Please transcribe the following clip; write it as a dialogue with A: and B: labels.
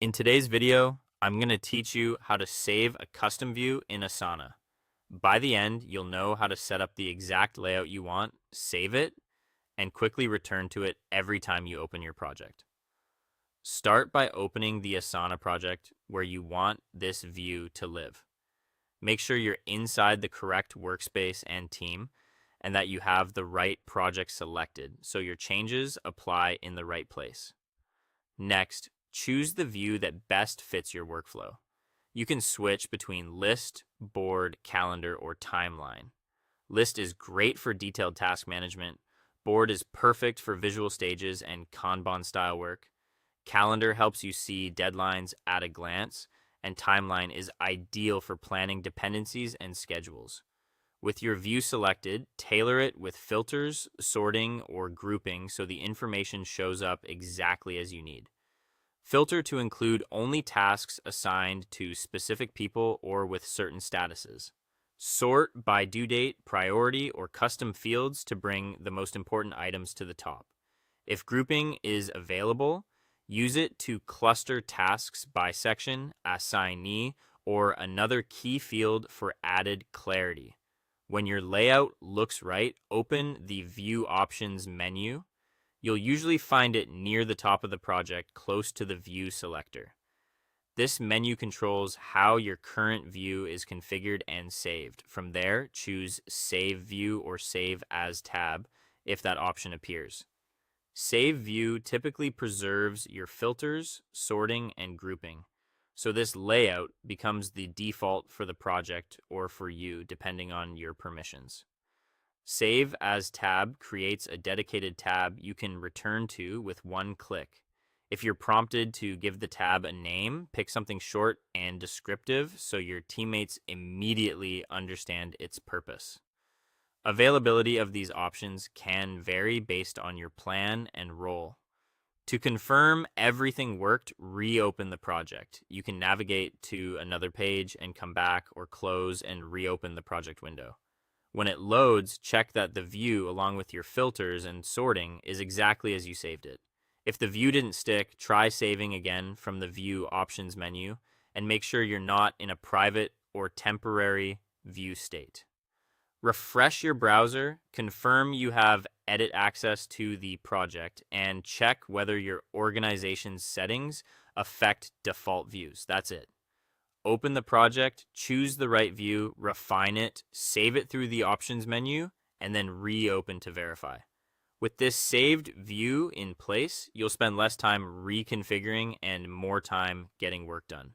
A: In today's video, I'm going to teach you how to save a custom view in Asana. By the end, you'll know how to set up the exact layout you want, save it, and quickly return to it every time you open your project. Start by opening the Asana project where you want this view to live. Make sure you're inside the correct workspace and team, and that you have the right project selected so your changes apply in the right place. Next, choose the view that best fits your workflow. You can switch between list, board, calendar, or timeline. List is great for detailed task management. Board is perfect for visual stages and Kanban style work. Calendar helps you see deadlines at a glance, and timeline is ideal for planning dependencies and schedules. With your view selected, tailor it with filters, sorting, or grouping so the information shows up exactly as you need. Filter to include only tasks assigned to specific people or with certain statuses. Sort by due date, priority, or custom fields to bring the most important items to the top. If grouping is available, use it to cluster tasks by section, assignee, or another key field for added clarity. When your layout looks right, open the View Options menu. You'll usually find it near the top of the project, close to the view selector. This menu controls how your current view is configured and saved. From there, choose Save View or Save As tab if that option appears. Save View typically preserves your filters, sorting, and grouping. So this layout becomes the default for the project or for you, depending on your permissions. Save As tab creates a dedicated tab you can return to with one click. If you're prompted to give the tab a name, pick something short and descriptive so your teammates immediately understand its purpose. Availability of these options can vary based on your plan and role. To confirm everything worked, reopen the project. You can navigate to another page and come back, or close and reopen the project window. When it loads, check that the view, along with your filters and sorting, is exactly as you saved it. If the view didn't stick, try saving again from the View Options menu, and make sure you're not in a private or temporary view state. Refresh your browser, confirm you have edit access to the project, and check whether your organization's settings affect default views. That's it. Open the project, choose the right view, refine it, save it through the options menu, and then reopen to verify. With this saved view in place, you'll spend less time reconfiguring and more time getting work done.